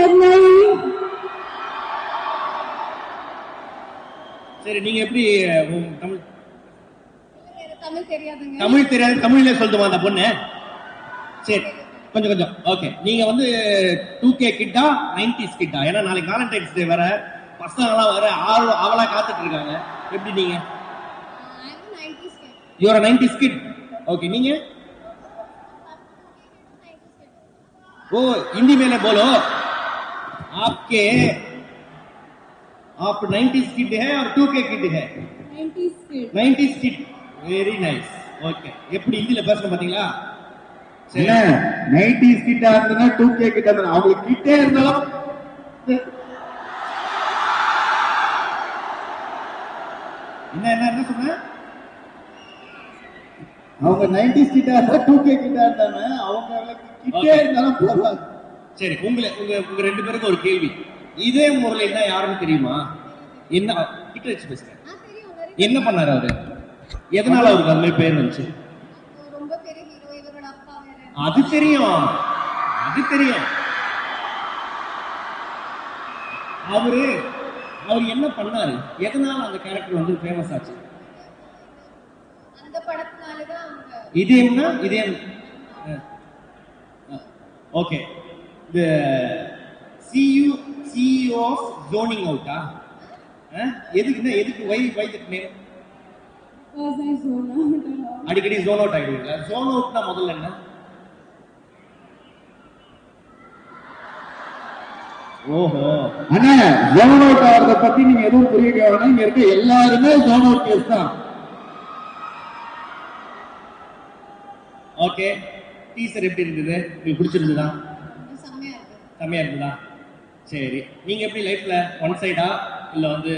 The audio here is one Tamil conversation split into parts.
சென்னை. சரி, நீங்க எப்படி தமிழ் தெரியாதுங்க. தமிழ் தெரியாது, தமிழ்ல சொல்லுமா அந்த பொண்ணு? சரி, கொஞ்சம் கொஞ்சம். ஓகே, நீங்க வந்து 2K கிட்டா 90s கிட்டா? ஏன்னா நாளைக்கு வேலண்டைன்ஸ் டே வேற, பசங்களாம் வேற அவளா காத்துட்டு இருக்காங்க. எப்படி நீங்க? You are a 90s kid. Okay, நீங்க? ओ हिंदी में बोलो. आपके आप 90s किड है और 2K किड है? 90s kid. Very nice. Okay, எப்படி ஹிந்தில பேசணும் பாத்தீங்களா? சரி, 90s கிட்ட இருந்தா 2K கிட்ட இருந்தா அவங்களுக்கு கிட்டே இருந்தாலும் என்ன சொன்ன? அவங்க 90s கிட்ட இருந்தா 2K கிட்ட இருந்தாங்க, அவங்களுக்கு கிட்டே இருந்தாலும் போவாங்க. சரி, உங்க ரெண்டு பேருக்கு ஒரு கேள்வி. இதே முரளின்னா யாருன்னு தெரியுமா? என்ன கிட்ட வச்சு பேசுறேன். என்ன பண்ணாரு அவரு? எதனால அவருக்கு அந்த மாதிரி பேர் வந்துச்சு? ரொம்ப பெரிய ஹீரோ, இவரோட அப்பா வேற. அது தெரியும். அவரு என்ன பண்ணாரு? எதனால அந்த கேரக்டர் வந்து ஃபேமஸ் ஆச்சு? அந்த படத்தினால தான் அவங்க. இதயம். Okay, the CEO of zoning out. எதுக்கு why that name? Because I zone out. அடிக்கடி zone out ஆயிடுவீங்களா? zone outனா முதல்ல என்ன? ஓஹோ, அண்ணா zone out ஆகிறத பத்தி நீங்க எதுவும் புரிய வேணாம். இங்க இருக்க எல்லாருமே zone out கேஸ் தான். ஓகே, டீசர் எப்படி இருந்தது? உங்களுக்கு பிடிச்சிருந்ததா? செம்மையா இருந்ததா? சரி, நீங்க எப்படி லைஃப்ல ஒன் சைடா இல்ல வந்து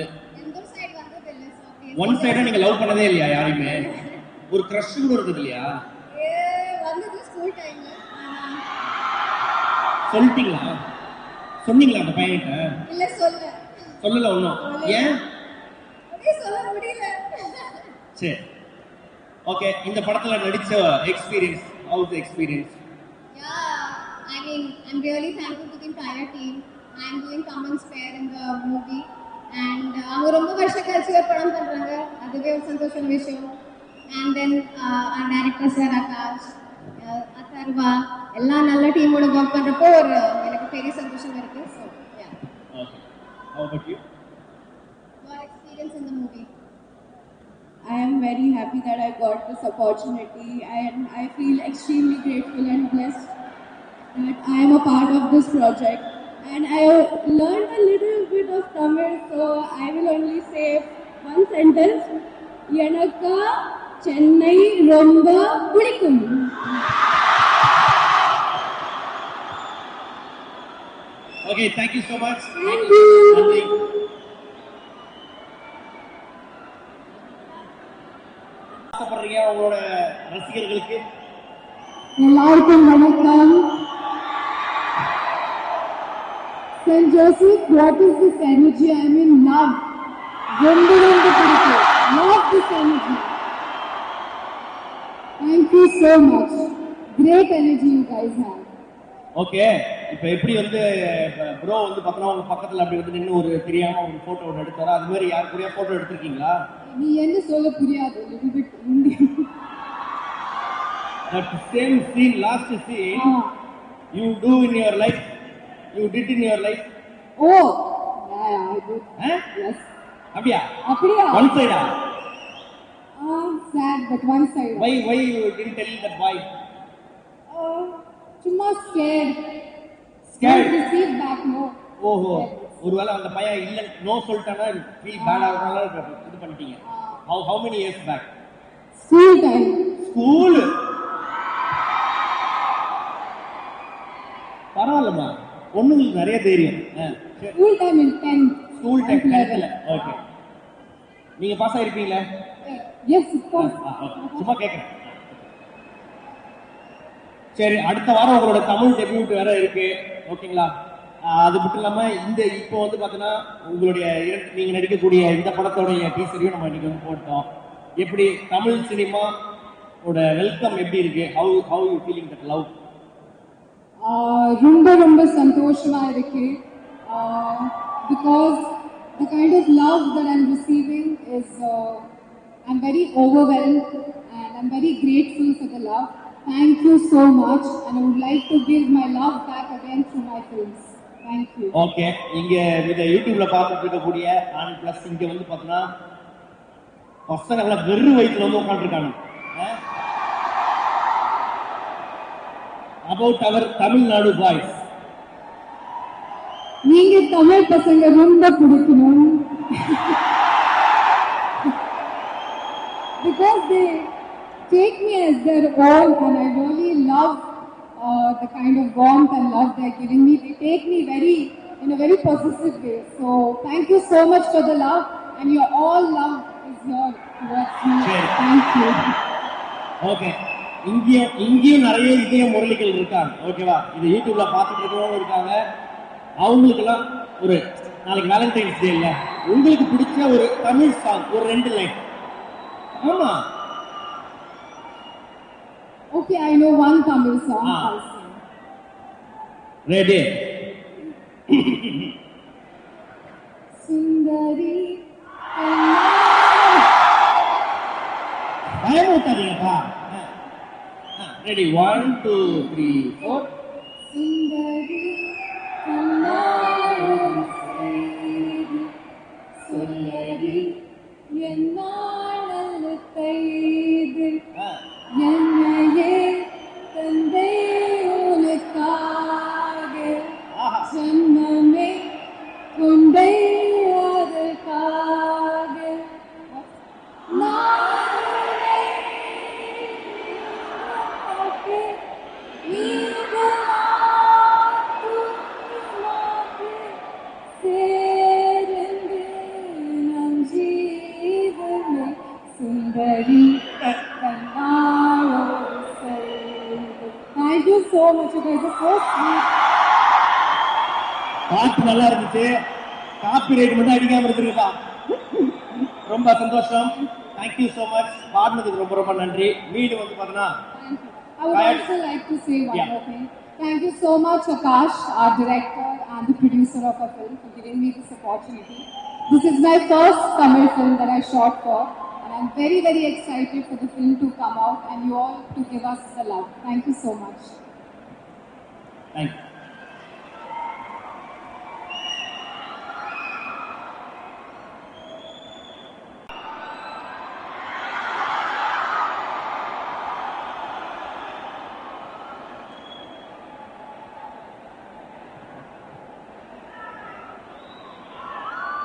ஒன் சைடா நீங்க லவ் பண்ணதே இல்லையா யாரையுமே? ஒரு கிரஷ் கூட இருந்தது இல்லையா? சொல்லிட்டீங்களா? சொன்னீங்களா அந்த பையன்கிட்ட? சொல்லல ஒன்னும். ஏன்? சரி, ஓகே, இந்த படத்துல நடிச்ச experience, how the experience? I mean, I'm really thankful to the entire team. I'm doing common spare in the movie. And அவங்க ரொம்ப வருஷம் கழிச்சு ஒரு படம் பண்றாங்க, அதுவே ஒரு சந்தோஷம் விஷயம். And then our director sir Akash, Atharva, எல்லா நல்ல டீமோட ஒர்க் பண்றப்போ ஒரு எனக்கு பெரிய சந்தோஷம் இருக்கு. So yeah. Okay. How about you? Your experience in the movie? I am very happy that I got this opportunity, and I feel extremely grateful and blessed that I am a part of this project. And I learned a little bit of Tamil, so I will only say one sentence. Yanakka Chennai Romba Pudikkum. Okay, thank you so much. Thank you. ஆசைப்படுறீங்க உங்களோட ரசிகர்களுக்கு? எல்லாருக்கும் வணக்கம். St. Joseph, what is this energy? I mean, love. Love this energy. Thank you so much. Great energy you guys have. Okay, இப்போ எப்படி வந்து ப்ரோ வந்து பார்த்தா உங்க பக்கத்துல அப்படி வந்து நின்று ஒரு தெரியாம ஒரு போட்டோ ஒன்று எடுத்தாரா? அது மாதிரி யார் கூடயா போட்டோ எடுத்திருக்கீங்களா? நீ என்ன சொல்ல புரியாது, little bit Hindi. That same scene, last scene, you do in your life, you did in your life. Oh, yeah, I did. Yes. அப்படியா? One side. Sad, but one side. Why you didn't tell that boy? சும்மா scared. Receive back no. ஓஹோ, ஒருவேளை அந்த பையன் இல்ல நோ சொல்லிட்டானா ஃபீல் பேட் ஆகுறனால இது பண்ணிட்டீங்க. How many years back? School time. School. பரவாயில்லம்மா, பொண்ணுங்களுக்கு நிறைய தெரியும். School time in 10th. School time 10th. Okay, நீங்க பாஸ் ஆயிருப்பீங்களா? Yes, of course. சும்மா கேக்குறேன். சரி, அடுத்த வாரம் உங்களோட தமிழ் டெபியூட் வேற இருக்கு, ஓகேங்களா? அது மட்டும் இல்லாம இந்த இப்போ வந்து பாத்தீங்கன்னா உங்களுடைய நீங்க நடிக்கக்கூடிய இந்த படத்தோடைய டீசரையும் நம்ம இன்னைக்கு வந்து போட்டோம். எப்படி தமிழ் சினிமா வெல்கம் எப்படி இருக்கு? How you feeling that love? ரொம்ப ரொம்ப சந்தோஷமா இருக்கு. Because the kind of love that I'm receiving is, I'm very overwhelmed and I'm very grateful for the love. Thank you so much, and I would like to give my love back again through my films. Thank you. Okay, இங்க இதை யூடியூப்ல பார்த்துட்டு இருக்கக்கூடிய நான் பிளஸ் இங்க வந்து பார்த்தீங்கன்னா பசங்க எல்லாம் வெறும் வயிற்றுல வந்து உட்காந்துருக்காங்க. அபவுட் அவர் தமிழ்நாடு பாய்ஸ், நீங்க தமிழ் பசங்க ரொம்ப பிடிக்கணும். Because they take me as their own, and I really love the kind of warmth and love they're giving me. They take me in a very possessive way. So thank you so much for the love, and your all love is here towards me. Thank you. Okay, இங்கேயும் நிறைய இதய முரளிகள் இருக்காங்க. ஓகேவா, இது யூடியூப்ல பார்த்துட்டு இருக்கிறவங்க இருக்காங்க. அவங்களுக்கெல்லாம் ஒரு நாளைக்கு வேலண்டைன்ஸ் டே இல்ல, உங்களுக்கு பிடிச்ச ஒரு தமிழ் சாங் ஒரு 2 லைன். ஆமா, Okay, I know one Tamil song. I'll sing. Ready? Sundari பயமுத்தாதீங்கப்பா. ரெடி, 1 2 3 4. Sundari கண்ணாடி சொல்லடி என்னாடல் கைது என்னையே தந்தை உனக்காக ஜன்மமே கொண்டை அதற்காக Thank you so much. You guys are so sweet. பாட்டு நல்லா இருந்துச்சு, காப்பி ரைட் மட்டும் அடிக்காம இருக்குதுப்பா. ரொம்ப சந்தோஷம். Thank you so much. பாடினதுக்கு ரொம்ப ரொம்ப நன்றி. வீடு வந்து பார்த்தீங்கன்னா I would also like to say one more thing. Thank you so much, Akash, our director and the producer of our film, for giving me this opportunity. This is my first Tamil film that I shot for, and I'm very, very excited for the film to come out and you all to give us the love. Thank you so much. Thank you.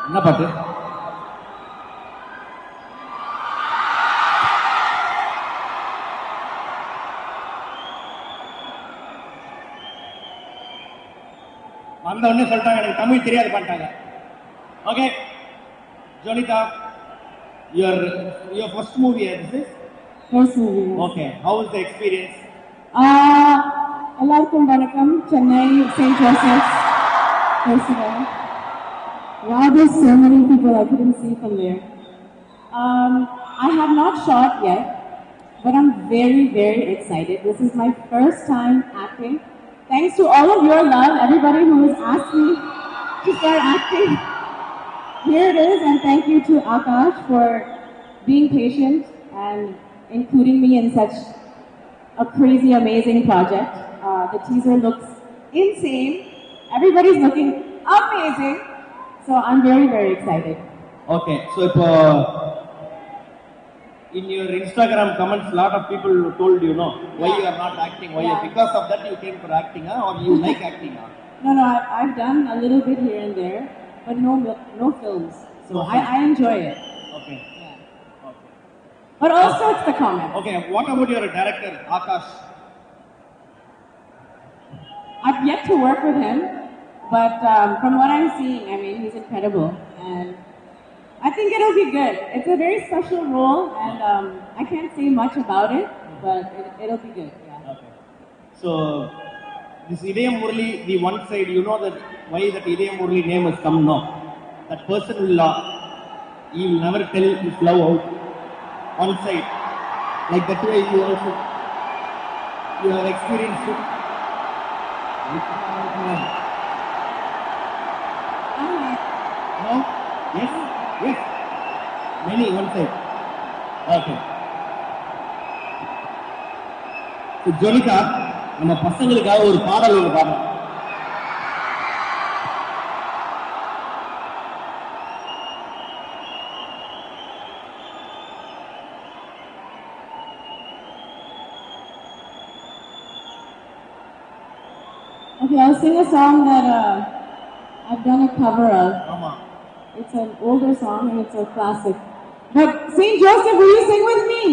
என்ன பாட்டு? வந்த உடனே சொல்லிட்டாங்க எனக்கு தமிழ் தெரியாது பண்ணிட்டாங்க. Okay Jonita, your first movie is this? First movie. Okay, how was the experience? எல்லாருக்கும் வணக்கம். Chennai, St. Joseph's. First of all. Wow, there's so many people I couldn't see from there. I have not shot yet, but I'm very, very excited. This is my first time acting. Thanks to all of your love, everybody who has asked me to start acting. Here it is, and thank you to Akash for being patient and including me in such a crazy, amazing project. The teaser looks insane. Everybody's looking amazing. So I'm very, very excited. Okay, so இப்போ in your Instagram comments, lot of people told you, no, why you are not acting, why you, because of that you came for acting, or you like acting? No, I've done a little bit here and there, but no films. So No I enjoy it. Okay. Yeah. Okay. But also it's the comment. Okay, what about your director, Akash? I've yet to work with him, but from what I'm seeing, I mean, he's incredible, and I think it'll be good. It's a very special role, and I can't say much about it, but it'll be good. Yeah. Okay. So this Idayam Murali, the one side, you know that why that Idayam Murali name has come now. That person will, he will never tell his love out one side. Like that way you also, you have experienced it. No? Yes? Yes. Many one side. Okay. So, ஜோனிகா நம்ம பசங்களுக்காக ஒரு பாடல் ஒன்று பாடணும். Okay, I'll sing a song that I've done a cover of. ஆமா. It's an older song and it's a classic. But St. Joseph, will you sing with me?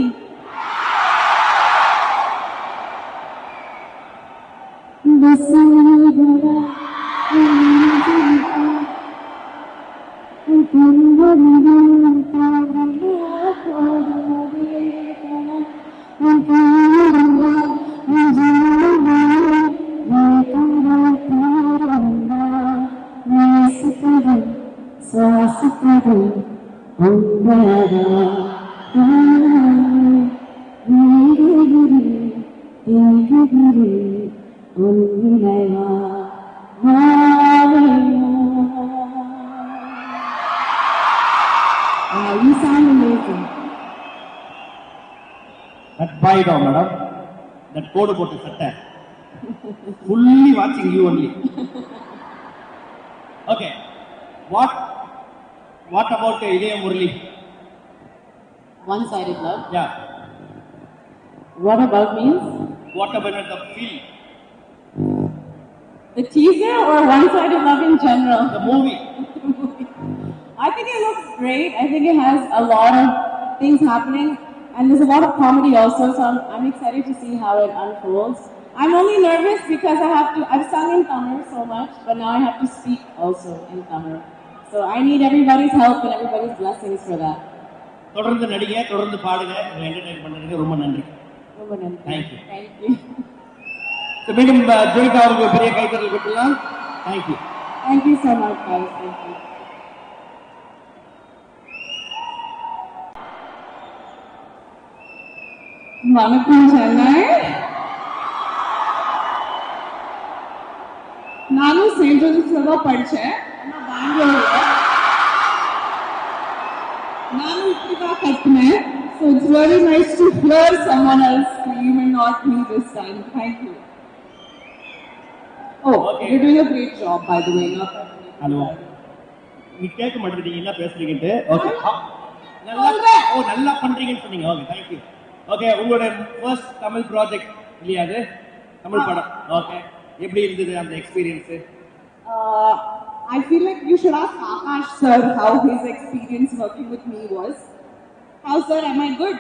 You sound amazing. That boy down, madam. That code போட்டு சட்டை. Fully watching you only. Okay. What about Idaya Murali? One-sided love. Yeah. What about means? What about the feel? The teaser or one-sided love in general? The movie. I think it looks great. I think it has a lot of things happening, and there's a lot of comedy also. So I'm excited to see how it unfolds. I'm only nervous because I've sung in Tamil so much, but now I have to speak also in Tamil. So I need everybody's help and everybody's blessings for that. தொடர்ந்து நடிங்க, தொடர்ந்து பாடுங்க, என்டர்டெயின் பண்ணுறதுக்கு ரொம்ப நன்றி. Thank you. Thank you. So மீண்டும் ஜோனிகா அவருக்கு பெரிய கைத்தறல் கொடுக்கலாம். Thank you. Thank you so much, guys. Thank you. வணக்கம் சென்னை. நானும் செயின்ட் ஜோசப்ஸ்ல தான் படித்தேன், ஆனால் பெங்களூர்ல. நானும் இப்படி தான் கற்றுனேன். So it's very nice to hear someone else scream and not me this time. Thank you. Oh, Okay. you're doing a great job, by the way. Not that hello. நீ கேட்க மாட்டேங்கிறீங்க என்ன பேசுறீங்கன்ட்டு. ஓகே. நல்லா பண்றீங்கன்னு சொன்னீங்க. Okay, thank you. ஓகே, உங்களோட ஃபர்ஸ்ட் தமிழ் ப்ராஜெக்ட் இல்லையா அது? தமிழ் படம். ஓகே. எப்படி இருந்தது அந்த experience? I feel like you should ask Akash sir how his experience working with me was. How sir, am I good?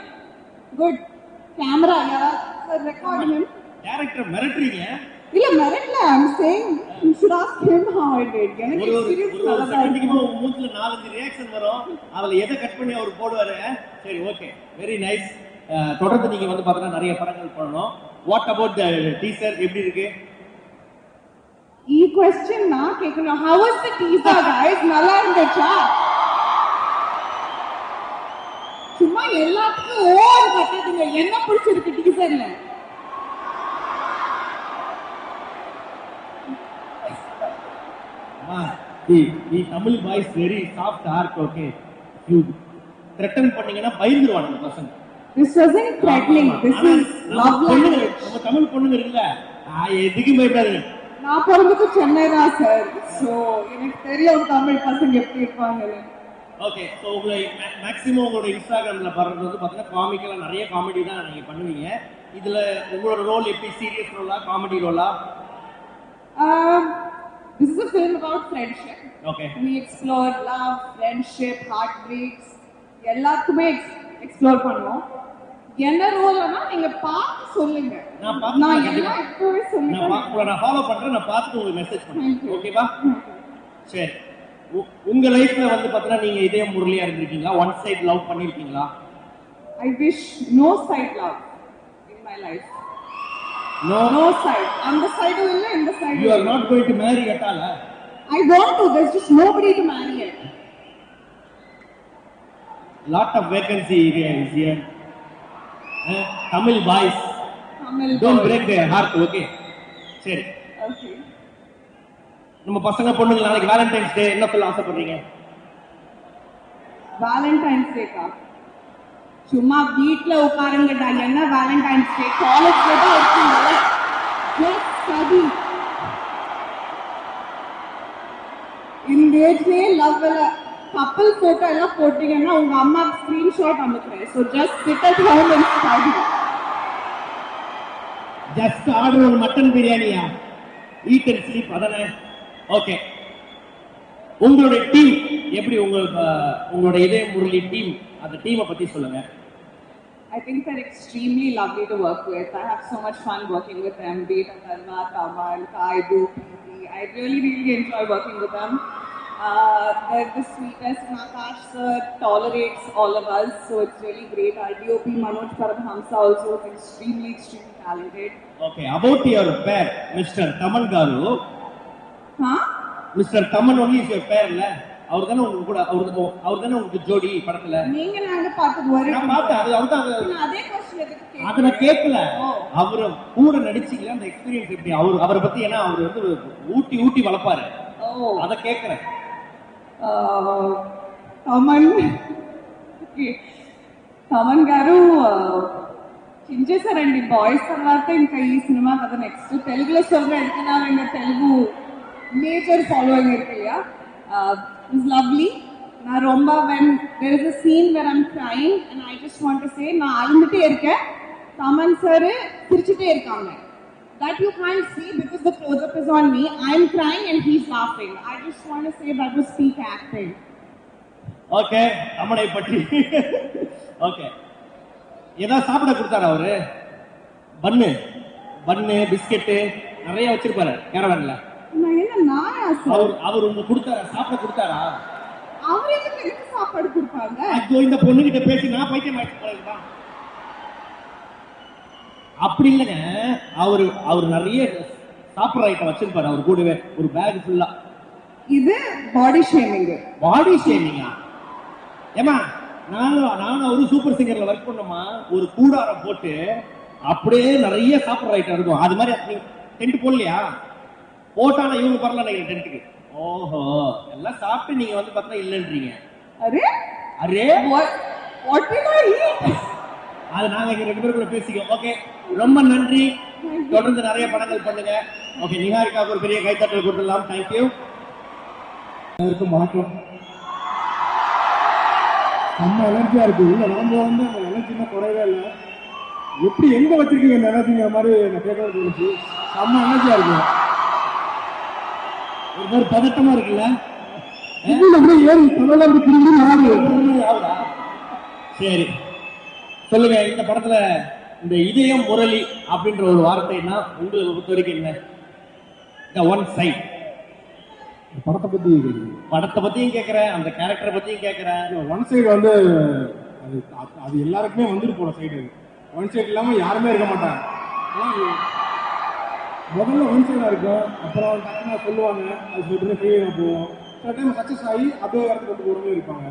Good. Camera, yeah. Sir, record him. Director மிரட்டறீங்க. இல்ல மிரட்டல, I'm saying you should ask him how I did. எனக்கு எக்ஸ்பீரியன்ஸ் ஒரு நல்லா செகண்டுக்கு இருக்கு. உங்க மூஞ்சில 4-5 ரியாக்ஷன் வரும். அதுல எதை கட் பண்ணி அவர் போடுவாரு. சரி, ஓகே. Very nice. தொடர்ந்து நீங்க வந்து பார்த்தீங்கன்னா நிறைய படங்கள் பண்ணணும். வாட் அபௌட் தி டீசர் எப்படி இருக்கு? question நான் கேட்கணும். How was the teaser, guys? நல்லா இருந்துச்சா? சும்மா எல்லாத்துக்கும் ஓவர் கட்டதுங்க. என்ன பிடிச்சிருக்கு டீசர்ல? the Tamil boys very soft heart, okay. You threaten பண்ணீங்கன்னா பயந்துருவாங்க அந்த பசங்க. This wasn't threatening. This is love language. நம்ம தமிழ் பொண்ணுங்க இருக்குல்ல, எதுக்கு பயப்படாதீங்க. நான் பிறந்தது சென்னை தான் சார். ஸோ எனக்கு தெரியும் தமிழ் பசங்க எப்படி இருப்பாங்கன்னு. ஓகே, ஸோ உங்களை மேக்ஸிமம் உங்களோட இன்ஸ்டாகிராமில் வர்றது வந்து பார்த்தீங்கன்னா காமிக்கெல்லாம் நிறைய காமெடி தான் நீங்கள் பண்ணுவீங்க. இதில் உங்களோட ரோல் எப்படி, சீரியஸ் ரோலா காமெடி ரோலா? This is a film about friendship. Okay. We explore love, friendship, heartbreaks. எல்லாத்துக்குமே எக்ஸ்ப்ளோர் பண்ணுவோம். என்ன ரோல்னா நீங்க பார்த்து சொல்லுங்க. நான் எல்லாம் எப்பவே சொல்லிட்டேன். நான் ஃபாலோ பண்றேன், நான் பார்த்துட்டு உங்களுக்கு மெசேஜ் பண்றேன். ஓகேவா? சரி. உங்க லைஃப்ல வந்து பார்த்தா நீங்க இதே முரளியா இருந்திருக்கீங்களா? ஒன் சைடு லவ் பண்ணிருக்கீங்களா? I wish no side love in my life. No side. On the side or in the side. You are not going to marry at all. I want to. There's just nobody to marry yet. Lot of vacancy is here. Tamil boys. Tamil Don't boys. break their heart, okay? Sure. Okay. நம்ம பசங்க பொண்ணுங்க நாளைக்கு வேலண்டைன்ஸ் டே என்ன சொல்ல ஆசைப்படுறீங்க? வேலண்டைன்ஸ் டேக்கா சும்மா வீட்ல உட்காருங்கடா, என்ன வேலண்டைன்ஸ் டே, காலேஜ்ல தான் இருக்கீங்க. Just study. இன்கேஜ்லயே லவ்ல கப்பல் போட்டோ எல்லாம் போட்டீங்கன்னா உங்க அம்மா ஸ்கிரீன்ஷாட் அனுப்புறேன். So just chit at home and study. Just order ஒரு மட்டன் பிரியாணியா, ஈட் அண்ட் ஸ்லீப் அதானே? ஓகே, உங்களுடைய டீம் எப்படி? உங்களுடைய இதே முரளி டீம், அந்த டீமை பத்தி சொல்லுங்க. I think they're extremely lovely to work with. I have so much fun working with them, be it Akarna, Taman, Kaidu, Preeti. I really enjoy working with them. They're the sweetest. Nakash sir tolerates all of us, so it's really great. Our DOP Manoj Paramhamsa also is extremely talented. Okay, about your pair, Mr. Taman Garu. Huh? Mr. Taman only is your pair, la? அவர் தானே உங்களுக்கு கூட, அவர் தானே உங்களுக்கு ஜோடி படத்துல? நீங்க நாங்க பார்த்தது நான் பார்த்தேன். அதே क्वेश्चन எதுக்கு கேக்குறீங்க? அத நான் கேட்கல. அவர் கூட நடிச்சீங்களா, அந்த எக்ஸ்பீரியன்ஸ் எப்படி? அவரை பத்தி ஏன்னா அவர் வந்து ஊட்டி வளர்ப்பாரு. அத கேக்குறேன். తమన్ గారు చించేశారండి బాయ్స్ తర్వాత ఇంకా ఈ సినిమా కదా నెక్స్ట్ తెలుగులో சொல்றேன் எடுக்கனா எங்க தெலுங்கு மேஜர் ஃபாலோயிங் இருக்கு இல்லையா? It's lovely. நான் ரொம்ப when there is a scene where I'm crying and I just want to say நான் அழுந்துட்டே இருக்கேன், தமன் சார் சிரிச்சிட்டே இருக்காங்க. That you can't see because the close-up is on me. I'm crying and he's laughing. I just want to say that was peak acting. Okay, அம்மனை பற்றி ஓகே. ஏதா சாப்பிட கொடுத்தாரா அவரு? பன்னு பிஸ்கெட்டு நிறைய வச்சிருப்பாரு கேரவன்ல. நான் என்ன நாயா சார்? அவர் உங்களுக்கு கொடுத்தாரா, சாப்பிட கொடுத்தாரா? அவர் எனக்கு சாப்பாடு கொடுப்பாங்க? ஐயோ, இந்த பொண்ணுகிட்ட பேசி நான் பைத்தியம் ஆயிடுச்சு. அப்படி இல்லைங்க, அவர் நிறைய சாப்பிட்ற ஐட்டம் வச்சிருப்பாரு அவர் கூடவே, ஒரு பேக் ஃபுல்லா. இது பாடி ஷேமிங். பாடி ஷேமிங்கா? ஏமா, நானும் ஒரு சூப்பர் சிங்கர்ல ஒர்க் பண்ணோமா, ஒரு கூடாரம் போட்டு அப்படியே நிறைய சாப்பிட்ற ஐட்டம் இருக்கும். அது மாதிரி நீங்க டென்ட் போடலையா? போட்டாலும் இவங்க பரல நினைக்கிறேன் டென்ட்டுக்கு. ஓஹோ, எல்லாம் சாப்பிட்டு நீங்க வந்து பார்த்தா இல்லைன்றீங்க. அரே வாட் வில் ஐ ஈட்? அது நாங்க இங்க 2 பேரும் கூட பேசிக்கோம். ஓகே, ரொம்ப நன்றி. தொடர்ந்து நிறைய படங்கள் பண்ணுங்க. ஓகே, நிஹாரிகாவுக்கு ஒரு பெரிய கைத்தட்டல் கொடுத்துடலாம். தேங்க்யூ. எல்லாருக்கும் வணக்கம். நம்ம எனர்ஜியா இருக்கு. இல்ல நம்ம வந்து அந்த எனர்ஜினா குறையவே இல்லை. எப்படி எங்க வச்சிருக்கீங்க இந்த எனர்ஜிங்கிற மாதிரி நான் கேட்கறது இருந்துச்சு. நம்ம எனர்ஜியா இருக்கு. ஒரு மாதிரி பதட்டமா இருக்குல்ல? சரி, சொல்லுங்க. இந்த படத்துல இந்த இதயம் முரளி அப்படின்ற ஒரு வார்த்தைன்னா உங்களை பொறுத்த வரைக்கும் என்ன? One side. படத்தை பத்தியும் கேட்கிறேன், அந்த கேரக்டரை பத்தியும் கேட்கிறேன். ஒன் சைடு வந்து அது எல்லாருக்குமே வந்துட்டு போற சைடு. ஒன் சைடு இல்லாம யாருமே இருக்க மாட்டாங்க. முதல்ல ஒன் சைடா இருக்கும், அப்புறம் டக்குனா சொல்லுவாங்க, அது சொல்லிட்டு ஃபெயிலியரா போவோம். சில டைம் சக்சஸ் ஆகி அப்படியே இடத்துக்கு வந்து போறவங்க இருப்பாங்க.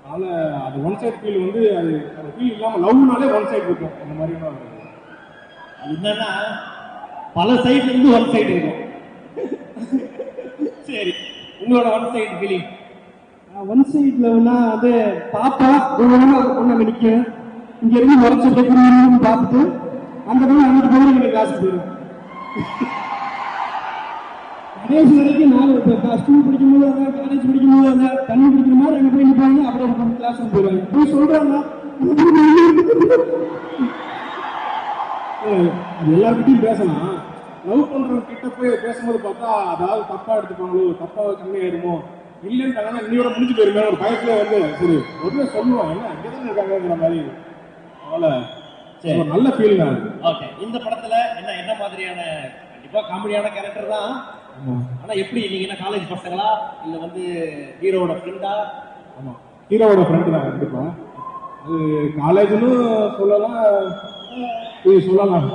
அதனால அது ஒன் சைட் ஃபீல் வந்து அது ஃபீல் இல்லாம லவ்னாலே ஒன் சைடு இருக்கும். அந்த மாதிரியான அது என்னன்னா பல சைட்ல இருந்து ஒன் சைடு இருக்கும். சரி, உங்களோட ஒன் சைடு ஃபீலிங்? ஒன் சைட்லன்னா அது பாப்பா பொண்ணு நினைக்கும், இங்க இருந்து ஒன் சைட்ல பார்த்துட்டு அந்த பொண்ணு அங்கிட்டு போய் எனக்கு கிளாஸுக்கு போயிடும். கடைசி வரைக்கும் நான் ஸ்கூல் படிக்கும்போது அங்க, காலேஜ் படிக்கும்போது அங்க, தண்ணி குடிக்கிற மாதிரி அங்க போய் நிற்பாங்க. அப்புறம் கிளாஸுக்கு போயிடுவாங்க. போய் சொல்றாங்க அது எல்லாருக்கிட்டையும் பேசலாம். லவ் பண்றவங்க கிட்ட போய் பேசும்போது பார்த்தா அதாவது தப்பா எடுத்துப்பாங்களோ, தப்பா கம்மியாயிருமோ, இல்லைன்ட்டாங்கன்னா இன்னையோட முடிஞ்சு போயிருமே ஒரு பயத்துல வந்து சரி உடனே சொல்லுவாங்க, என்ன அங்கேதான் இருக்காங்கிற மாதிரி. அதனால சரி, ஒரு நல்ல ஃபீல் தான். ஓகே, இந்த படத்துல என்ன மாதிரியான? கண்டிப்பா காமெடியான கேரக்டர் தான். ஆனா எப்படி நீங்க என்ன காலேஜ் பசங்களா இல்ல வந்து ஹீரோவோட ஃப்ரெண்டா? ஆமா, ஹீரோவோட ஃப்ரெண்டு தான் கண்டிப்பா. அது காலேஜ்னு சொல்லலாம், சொல்லலாம்.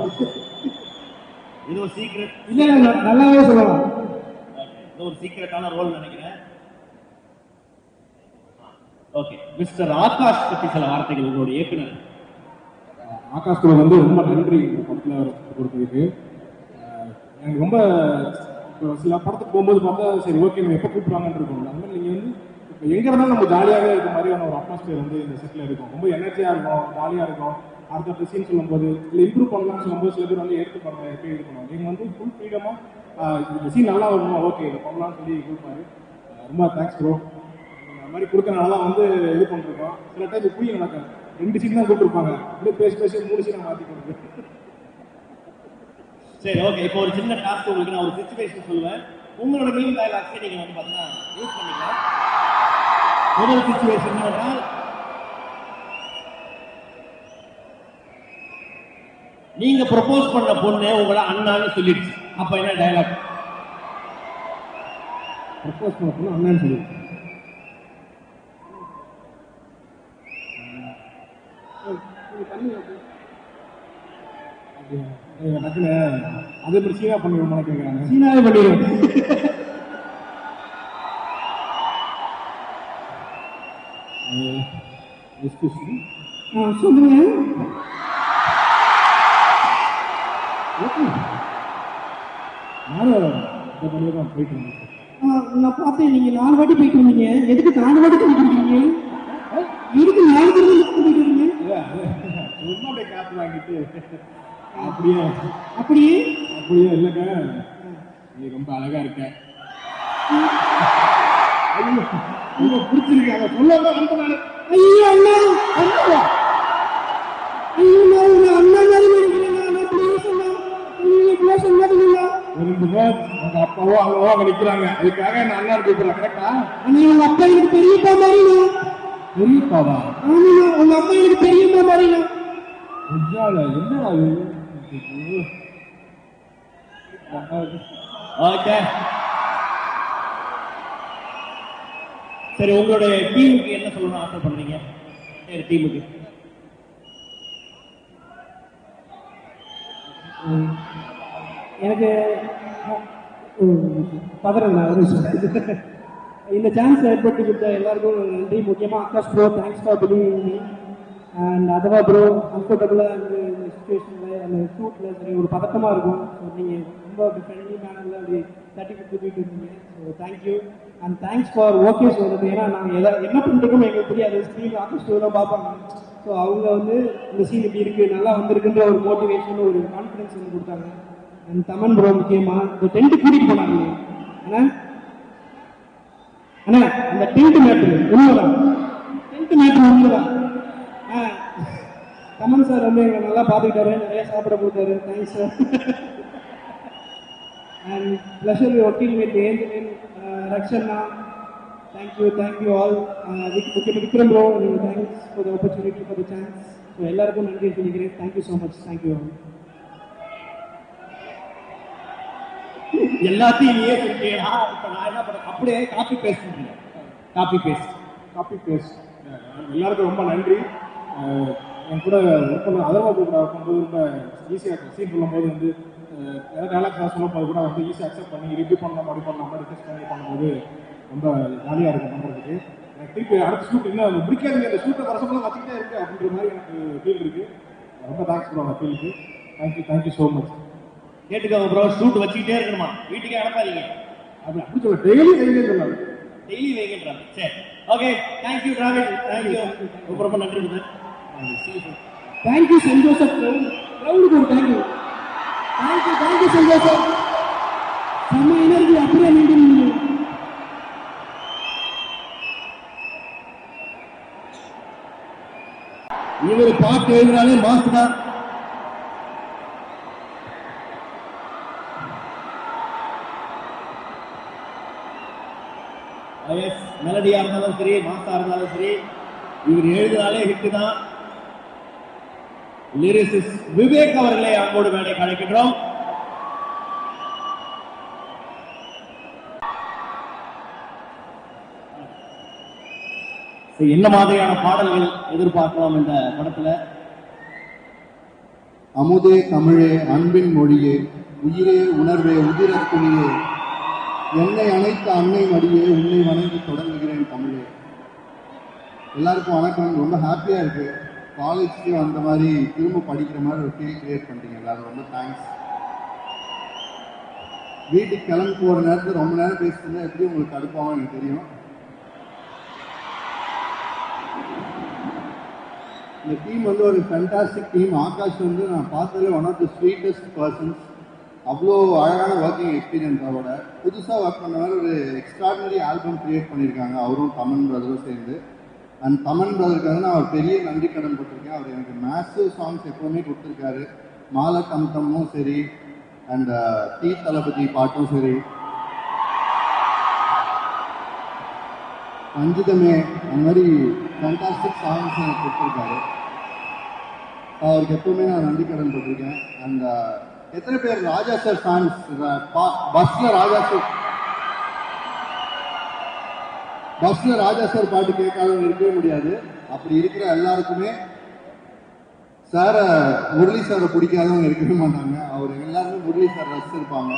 இது ஒரு சீக்ரெட் இல்ல, நல்லாவே சொல்லலாம். இது ஒரு சீக்ரெட்டான ரோல் நினைக்கிறேன். ஓகே, மிஸ்டர் ஆகாஷ் பத்தி சில வார்த்தைகள் உங்களோட இயக்குனர். ஆகாஷ்குள்ள வந்து ரொம்ப நன்றி இந்த படத்தில் கொடுத்ததுக்கு. எனக்கு ரொம்ப இப்போ சில படத்துக்கு போகும்போது பார்த்தா சரி ஓகே நம்ம எப்போ கூப்பிடுவாங்கன்னு இருக்கும். அந்த மாதிரி நீங்கள் வந்து இப்போ எங்கே இருந்தாலும் நம்ம ஜாலியாகவே இருக்க மாதிரியான ஒரு அட்மாஸ்பியர் வந்து இந்த செட்டில் இருக்கும். ரொம்ப எனர்ஜியாக இருக்கும், ஜாலியாக இருக்கும். அடுத்த சீன் சொல்லும்போது இல்லை இம்ப்ரூவ் பண்ணலாம்னு சொல்லும்போது சில பேர் வந்து எடுத்துப்பாங்க, எப்படி இது பண்ணுவாங்க. நீங்கள் வந்து ஃபுல் ஃப்ரீடமாக இந்த சீன் நல்லா வருமா, ஓகே இதை பண்ணலாம்னு சொல்லி கொடுப்பாரு. ரொம்ப தேங்க்ஸ் ப்ரோ. அந்த மாதிரி கொடுக்கறனால வந்து இது பண்ணிருக்கோம். சில டைம் புரிய நடக்காது, 2 சீன் தான் கூப்பிட்டுருப்பாங்க, அப்படியே பேசி 3 சீனை மாற்றி கொடுக்குறது. சரி ஓகே. இப்போ ஒரு சின்ன டாஸ்க் உங்களுக்கு நான் ஒரு சிச்சுவேஷன் சொல்லுவேன். உங்களோட மீம் டயலாக்ஸை நீங்க வந்து பார்த்தீங்கன்னா யூஸ் பண்ணிக்கலாம். முதல் சிச்சுவேஷன் என்னன்னா, நீங்க ப்ரொபோஸ் பண்ண பொண்ணு உங்களை அண்ணான்னு சொல்லிடுச்சு. அப்ப என்ன டயலாக்? ப்ரப்போஸ் பண்ண பொண்ணு அண்ணான்னு சொல்லிடுச்சு. டக்குன்னு அதே மாதிரி சீனா பண்ணிடுவோம் கேட்குறாங்க. சீனாவே பண்ணிடுவோம். சொல்லுங்க. நானும் போயிட்டு இருந்தேன். நான் பார்த்தேன் நீங்க 4 வாட்டி போயிட்டு வந்தீங்க. எதுக்கு 4 வாட்டி போயிட்டு இருக்கீங்க? எதுக்கு 4 தடவை போயிட்டு இருக்கீங்க? சும்மா அப்படியே காத்து வாங்கிட்டு அப்படியே அப்படியே அப்படியே இல்லைங்க, நீ ரொம்ப அழகா இருக்க, ரொம்ப பிடிச்சிருக்கு, அதை சொல்ல ரொம்ப நாள். ஐயோ அண்ணா அண்ணா, ஐயோ நான் ஒரு அண்ணா மாதிரி நினைக்கிறேன். உங்க அப்பாவோ அம்மாவோ அங்க நிக்கிறாங்க, அதுக்காக என்ன அண்ணா கூப்பிடுறேன். கரெக்டா? உங்க அப்பா எனக்கு பெரியப்பா மாதிரி. பெரியப்பாவா? ஆமா, உங்க அப்பா எனக்கு பெரியப்பா மாதிரி. என்னடா ஓகே சரி, உங்களுடைய டீமுக்கு என்ன சொல்லணும்னு ஆசைப்படுறீங்க? சரி, டீமுக்கு எனக்கு பதறேன். இந்த சான்ஸ் ஏற்படுத்தி கொடுத்த எல்லாருக்கும் நன்றி. முக்கியமாக Akash bro, thanks for believing me. And Atharva bro, கம்ஃபர்டபுளாக அந்த சுச்சுவேஷனில் அந்த ஷூட்டில் சரி ஒரு பதட்டமாக இருக்கும். ஸோ நீங்கள் ரொம்ப ஃப்ரெண்ட்லி மேனரில் அப்படி தட்டி கொடுத்துட்டு இருந்தீங்க. So thank you and thanks for okay சொல்கிறது. ஏன்னா நாங்கள் என்ன பண்ணிருக்கோம் எங்களுக்கு தெரியாது. ஸ்க்ரீன் ஆகாஷ் ப்ரோ தான் பார்ப்பாங்க. ஸோ அவங்க வந்து இந்த சீன் இப்படி இருக்குது, நல்லா வந்திருக்குன்ற ஒரு மோட்டிவேஷன், ஒரு கான்ஃபிடன்ஸ் வந்து கொடுத்தாங்க. அண்ட் தமன் ப்ரோ முக்கியமாக இந்த டென்ட்டு கூட்டிகிட்டு போனாங்க. ஏன்னா அண்ணா அந்த டென்ட் மேட்ரு உண்மைதான், டென்ட் மேட்ரு உண்மைதான். தமன் சார் வந்து எங்களை நல்லா பார்த்துக்கிட்டாரு, நிறைய சாப்பிட கொடுத்தாரு. Thanks sir. And pleasure working with Angeline, ரக்ஷன்னா, thank you all. Vikram bro, thanks for the opportunity, for the chance. So எல்லாருக்கும் நன்றி சொல்லிக்கிறேன். Thank you so much. Thank you all. எல்லாத்தையும் நீயே சொல்லிட்டேனா? இப்போ நான் என்ன பண்ணுறேன், அப்படியே காப்பி பேஸ்ட் பண்ணுறேன். காப்பி பேஸ்ட் எல்லாருக்கும் ரொம்ப நன்றி. என் கூட ஒர்க் பண்ண அதர்வா கூட ஒர்க் பண்ணும்போது ரொம்ப ஈஸியாக இருக்கும். சீன் சொல்லும்போது வந்து ஏதாவது டேலாக்ஸ் சொல்லும்போது கூட வந்து ஈஸியாக அக்செப்ட் பண்ணி ரிவ்யூ பண்ணலாம், அப்படி பண்ணலாம், டிஸ்கஸ் பண்ணி பண்ணும்போது ரொம்ப ஜாலியாக இருக்கும் பண்ணுறதுக்கு. எனக்கு திருப்பி அடுத்த ஷூட் இன்னும் முடிக்காதுங்க, இந்த ஷூட்டை வருஷமெல்லாம் வச்சுக்கிட்டே இருக்கு அப்படின்ற மாதிரி எனக்கு ஃபீல் இருக்குது. ரொம்ப தேங்க்ஸ் ப்ரோ அந்த ஃபீலுக்கு. Thank you so much. கேட்டுக்கோங்க ப்ரோ, ஷூட் வச்சுக்கிட்டே இருக்கணுமா? வீட்டுக்கே அனுப்பாதீங்க. அப்படி சொல்ல டெய்லி சொல்லாங்க, டெய்லி வைக்கின்றாங்க. சரி ஓகே, தேங்க்யூ டிராவல், தேங்க்யூ, ரொம்ப நன்றி சார். தேங்க்யூ சென்ட் ஜோசப் க்ரௌடுக்கு ஒரு தேங்க்யூ. Thank you saint Joseph. செம்ம எனர்ஜி அப்படியே மெயின்டைன். இவர் பாட்டு எழுதினாலே மாசு தான். மெலடியா இருந்தாலும் சரி, மாசா இருந்தாலும் சரி, இவர் எழுதினாலே ஹிட்டு தான். லிரிசிஸ்ட் விவேக் அவர்களை அன்போடு மேடை அழைக்கின்றோம். என்ன மாதிரியான பாடல்கள் எதிர்பார்க்கலாம் இந்த படத்துல? அமுதே தமிழே அன்பின் மொழியே, உயிரே உணர்வே உதிரத் துணியே, என்னை அணைத்த அன்னை மடியே, உன்னை வணங்கி தொடங்குகிறேன் தமிழே. எல்லாருக்கும் வணக்கம். ரொம்ப ஹாப்பியாக இருக்குது. காலேஜ்க்கு அந்த மாதிரி திரும்ப படிக்கிற மாதிரி ஒரு ஃபீல் கிரியேட் பண்ணிட்டீங்க எல்லாரும். ரொம்ப தேங்க்ஸ். வீட்டுக்கு கிளம்பி போகிற நேரத்தில் ரொம்ப நேரம் பேசிட்டு இருந்தால் எப்படி உங்களுக்கு கடுப்பாகும் எனக்கு தெரியும். இந்த டீம் வந்து ஒரு ஃபேண்டாஸ்டிக் டீம். ஆகாஷ் வந்து நான் பார்த்ததுல one of the sweetest persons. அவ்வளோ அழகான ஒர்க்கிங் எக்ஸ்பீரியன்ஸ். அவரோட புதுசாக ஒர்க் பண்ண மாதிரி ஒரு எக்ஸ்ட்ராடினரி ஆல்பம் க்ரியேட் பண்ணியிருக்காங்க அவரும் தமன் பிரதரும் சேர்ந்து. அண்ட் தமன் பிரதருக்காக நான் ஒரு பெரிய நன்றி கடன் பட்டிருக்கேன். அவர் எனக்கு மேசிவ் சாங்ஸ் எப்போவுமே கொடுத்துருக்காரு. மாலை கம்தமும் சரி, அண்ட் டீ தளபதி பாட்டும் சரி, அஞ்சுதமே, அந்த மாதிரி ஃபேண்டாஸ்டிக் சாங்ஸ் எனக்கு கொடுத்துருக்காரு. அவருக்கு எப்பவுமே நான் நன்றி கடன் பட்டிருக்கேன். அண்ட் எத்தனை பேர் ராஜா சார் ஃபேன்ஸ்? பஸ்ல ராஜா சார் பாட்டு கேட்காதவங்க இருக்கவே முடியாது. அப்படி இருக்கிற எல்லாருக்குமே சாரை, முரளி சாரை பிடிக்காதவங்க இருக்கவே மாட்டாங்க. அவர் எல்லாருமே முரளி சார் ரசிச்சிருப்பாங்க.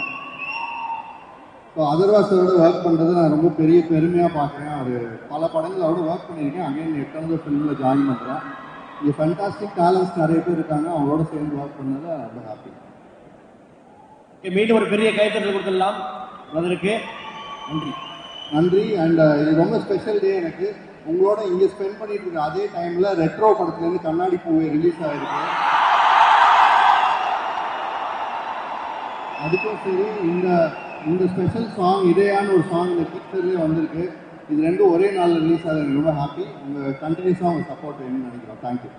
ஸோ அதர்வா சாரோட ஒர்க் பண்ணுறது நான் ரொம்ப பெரிய பெருமையாக பார்க்குறேன். அவர் பல படங்கள் அவரோட ஒர்க் பண்ணியிருக்கேன். அகைன் எட்டாவது ஃபிலிமில் ஜாயின் பண்ணுறேன். இங்கே ஃபேண்டாஸ்டிக் டேலண்ட்ஸ் நிறைய பேர் இருக்காங்க. அவங்களோட சேர்ந்து ஒர்க் பண்ணதில் ரொம்ப ஹாப்பி. மீண்டும் ஒரு பெரிய கைத்தட்டல் கொடுத்துடலாம் பிரதருக்கு. நன்றி. நன்றி. அண்ட் இது ரொம்ப ஸ்பெஷல் டே எனக்கு. உங்களோட இங்கே ஸ்பெண்ட் பண்ணிட்டு இருக்க அதே டைமில் ரெட்ரோ படத்துலேருந்து கண்ணாடி பூவை ரிலீஸ் ஆகிருக்கு. அதுக்கும் சரி, இந்த ஸ்பெஷல் சாங் இதையான ஒரு சாங் இந்த பிக்சர்லேயே வந்திருக்கு. இது ரெண்டும் ஒரே நாளில் ரிலீஸ் ஆகுது. எனக்கு ரொம்ப ஹாப்பி. உங்கள் கண்டினியூஸாக உங்கள் சப்போர்ட் வேணும்னு நினைக்கிறோம். தேங்க்யூ.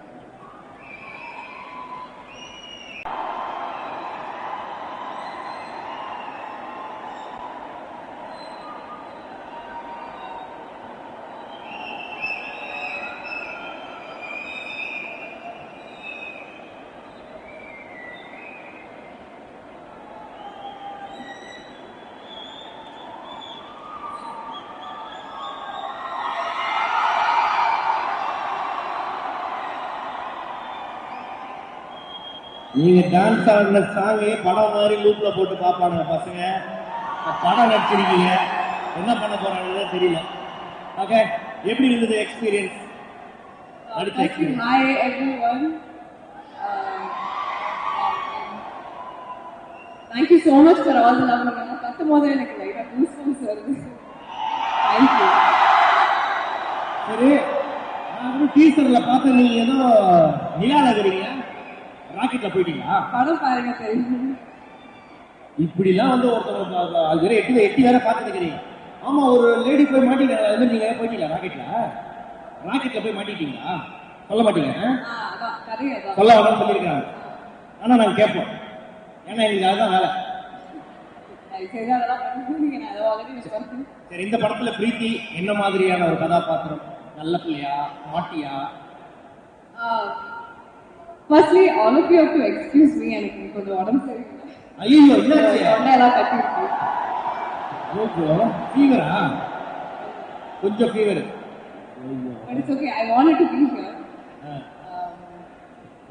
நீங்க டான்ஸ் ஆடின சாங்கே படம் மாதிரி லூப்ல போட்டு பார்ப்பாங்க பசங்க. படம் நடிச்சிருக்கீங்க, என்ன பண்ண போறாங்கன்னு தெரியல. ஓகே, எப்படி இருந்தது experience? Hi everyone. Thank you so much for all the love. நான் கத்தும்போது எனக்கு லைட்டா goosebumps வருது. Thank you. சரி, நான் டீசர்ல பார்த்து நீங்க ஏதோ நிலாலகிறீங்க, ராக்கெட்ல போயிட்டீங்களா? படம் பாருங்க தெரியும். இப்படிலாம் வந்து ஒருத்தவங்க அது வேற எட்டி வேற பார்த்துக்கிறீங்க. ஆமா, ஒரு லேடி போய் மாட்டீங்களா? அது மாதிரி நீங்க போயிட்டீங்களா ராக்கெட்ல போய் மாட்டிட்டீங்களா? சொல்ல மாட்டீங்க, சொல்ல வேணாம்னு சொல்லியிருக்காங்க. ஆனா நாங்க கேட்போம், ஏன்னா எங்களுக்கு அதுதான் வேலை. சரி, இந்த படத்துல பிரீத்தி என்ன மாதிரியான ஒரு கதாபாத்திரம்? நல்ல பிள்ளையா, மாட்டியா? Firstly, all of you have to excuse me. எனக்கு கொஞ்சம் உடம்பு சரியில்லை. ஐயோ, என்னாச்சு? தொண்டையெல்லாம் கட்டி இருக்கு. ஃபீவரா? கொஞ்சம் fever. But it's okay. I wanted to be here.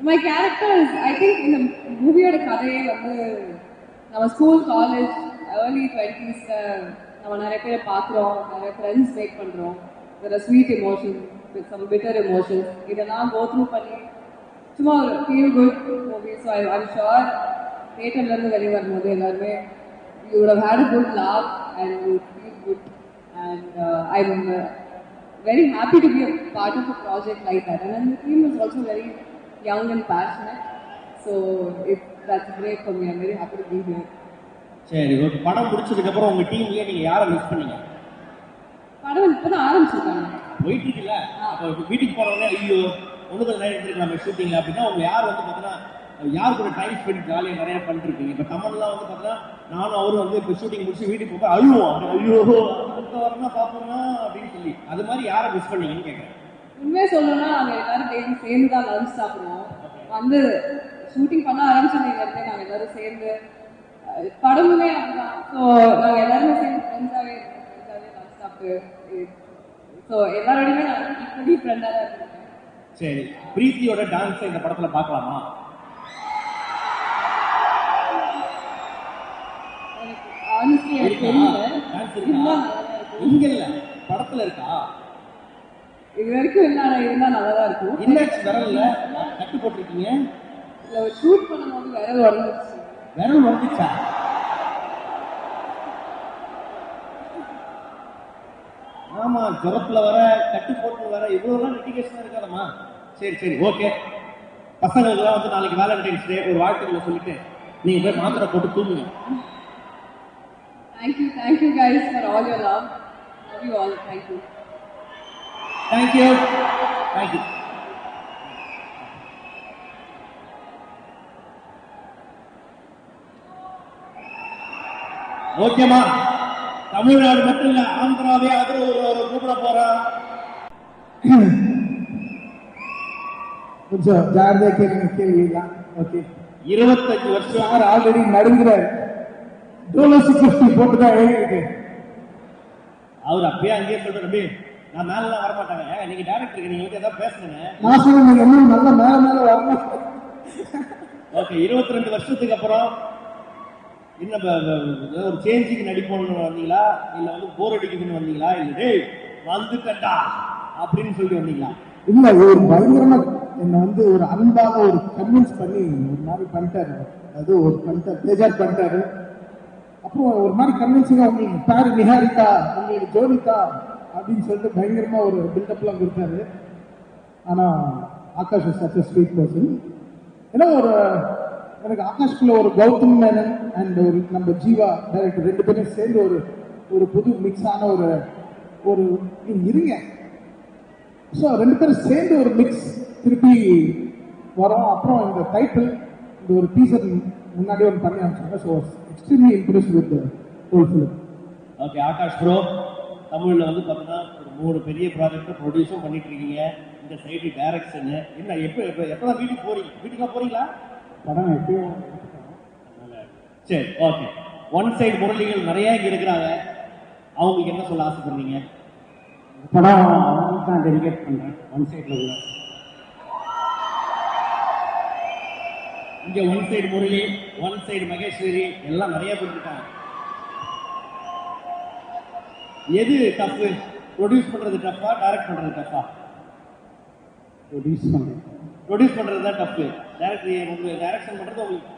My character is, I think, in the movie-ஓட கதையே வந்து நம்ம ஸ்கூல், காலேஜ், early 20s நம்ம நிறைய பேரை பார்க்குறோம், நிறைய ஃப்ரெண்ட்ஸ் மேக் பண்ணுறோம். There are sweet emotions, some bitter emotions. இதெல்லாம் go through பண்ணி சும்மா ஒரு feel good movie. So I'm sure தியேட்டர்லேருந்து வெளியே வரும்போது எல்லாருமே you would have had a good laugh and you feel good. And I'm very happy to be a part of a project like that. And the team is also very young and passionate. So that's great for me. I'm very happy to be here. சரி, ஓகே. படம் முடிச்சதுக்கு அப்புறம் உங்க டீம்லயே நீங்க யாரை மிஸ் பண்ணீங்க? படம் இப்பதான் ஆரம்பிச்சிருக்காங்க, போயிட்டு இருக்குல்ல. அப்போ வீட்டுக்கு போனவொடனே ஐயோ ஒன்றுக்கு நிறைய எடுத்துருக்கலாம் ஷூட்டிங்ல அப்படின்னா உங்க யார் வந்து பார்த்தீங்கன்னா யார் கூட டைம் ஸ்பெண்ட் ஜாலியாக நிறைய பண்ணிருக்கீங்க? இப்போ தமிழ்லாம் வந்து பார்த்தீங்கன்னா நானும் அவரும் வந்து இப்போ ஷூட்டிங் முடிச்சு வீட்டுக்கு போக அழுவோம், ஐயோ அடுத்த வாரம் தான் பார்ப்போம்னா அப்படின்னு சொல்லி. அது மாதிரி யாரை மிஸ் பண்ணீங்கன்னு கேட்குறேன். உண்மையாக சொல்லணும்னா நாங்கள் எல்லாரும் டெய்லி சேர்ந்து தான் லஞ்ச் சாப்பிடுவோம். வந்து ஷூட்டிங் பண்ண ஆரம்பிச்சதுலேருந்தே நாங்கள் எல்லாரும் சேர்ந்து படமுமே அப்படிதான். ஸோ நாங்கள் எல்லாருமே சேர்ந்து ஃப்ரெண்ட்ஸாகவே லஞ்ச் சாப்பிட்டு ஸோ எல்லாரோடையுமே நாங்கள் ஈக்குவலி ஃப்ரெண்டாக தான் இருக்கோம். சரி, பிரீத்தியோட டான்ஸ் இந்த படத்துல பார்க்கலாமா? இங்க இல்ல, படத்துல இருக்கா? இது வரைக்கும் இல்ல, ஆனா இருந்தா நல்லா தான் இருக்கும். என்னாச்சு விரல்ல கட்டு போட்டிருக்கீங்க? இல்ல ஷூட் பண்ணும்போது விரல் உடஞ்சிருச்சு. விரல் உடஞ்சிச்சா? ஆமா, ஜுரத்துல வர, கட்டு போட்டு வர, இவ்வளவுலாம் டெடிகேஷனா இருக்காதம்மா. சரி சரி, ஓகே. பசங்களுக்குலாம் வந்து நாளைக்கு வேலண்டைன்ஸ் டே ஒரு வாழ்த்துக்களை சொல்லிட்டு நீங்க போய் மாத்திரை போட்டு தூங்குங்க. Thank you guys for all your love. Love you all. Thank you. Thank you thank you. ஓகேமா, தமிழ்நாடு மட்டும் இல்ல, ஆந்திராவே அது ஒரு கூப்பிட போறோம். கொஞ்சம் ஜாகிரதையா கேளுங்க கேள்விதான். ஓகே, 25 வருஷம் சார் ஆல்ரெடி நடுங்குறாரு. டோலோ 650 போட்டுதான் எழுதிருக்கு. அவர் அப்பயே அங்கேயே சொல்ற, தம்பி நான் மேலாம் வரமாட்டாங்க, நீங்க டைரக்டருக்கு நீங்க வந்து ஏதாவது பேசுங்க. நான் சொன்னேன் இன்னும் நல்ல மேல மேல வரணும். ஓகே, 22 வருஷத்துக்கு அப்புறம் இன்னும் ஒரு சேஞ்சுக்கு நடிப்போம்னு வந்தீங்களா, இல்ல வந்து போர் அடிக்குதுன்னு வந்தீங்களா, இல்ல டேய் வந்துட்டா அப்படின்னு சொல்லிட்டு வந்தீங்களா? இல்ல, ஒரு பயங்கரமா என்ன வந்து ஒரு அன்பாக ஒரு கன்வின்ஸ் பண்ணி ஒரு மாதிரி பண்ணிட்டாரு. அது ஒரு பண்ணிட்டாரு, தேஜாத் பண்ணிட்டாரு. அப்புறம் ஒரு மாதிரி கன்வின்சிங்கா உங்களுக்கு பேரு நிஹாரிகா, உங்களுக்கு ஜோனிகா அப்படின்னு சொல்லிட்டு பயங்கரமா ஒரு பில்டப்லாம் கொடுத்தாரு. ஆனா Akash is such a sweet person. ஏன்னா ஒரு எனக்கு ஆகாஷ்குள்ள ஒரு கௌதம் மேனன் அண்ட் ஒரு நம்ம ஜீவா டைரக்டர் 2 பேரும் சேர்ந்து ஒரு புது மிக்ஸான ஒரு இருங்க. ஸோ 2 பேரும் சேர்ந்து ஒரு மிக்ஸ் திருப்பி வரோம். அப்புறம் இந்த டைட்டில் இந்த ஒரு டீசர் முன்னாடி ஒன்று பண்ணி அனுப்பிச்சாங்க. So extremely impressed with whole film. Okay, Akash bro, தமிழ்ல வந்து பார்த்தீங்கன்னா ஒரு 3 பெரிய ப்ராஜெக்டை ப்ரொடியூஸும் பண்ணிட்டு இருக்கீங்க. இந்த சைடு டைரக்ஷன் என்ன, எப்பதான் வீட்டுக்கு போறீங்க? வீட்டுக்கா போறீங்களா? படம் எப்பயும் சரி, ஓகே. ஒன் சைடு முரளிகள் நிறைய இங்க இருக்கிறாங்க, அவங்களுக்கு என்ன சொல்ல ஆசைப்படுறீங்க? படம் அவங்களுக்கு தான் டெடிகேட் பண்றேன். ஒன் சைட்ல உள்ள இங்க one side Murali, one side Maheswari எல்லாம் நிறைய பேர் இருக்காங்க. எது டஃப்? ப்ரொடியூஸ் பண்றது டஃபா, டைரக்ட் பண்றது டஃபா? ப்ரொடியூஸ் பண்றது தான் டஃப். டைரக்ஷன் பண்றது உங்களுக்கு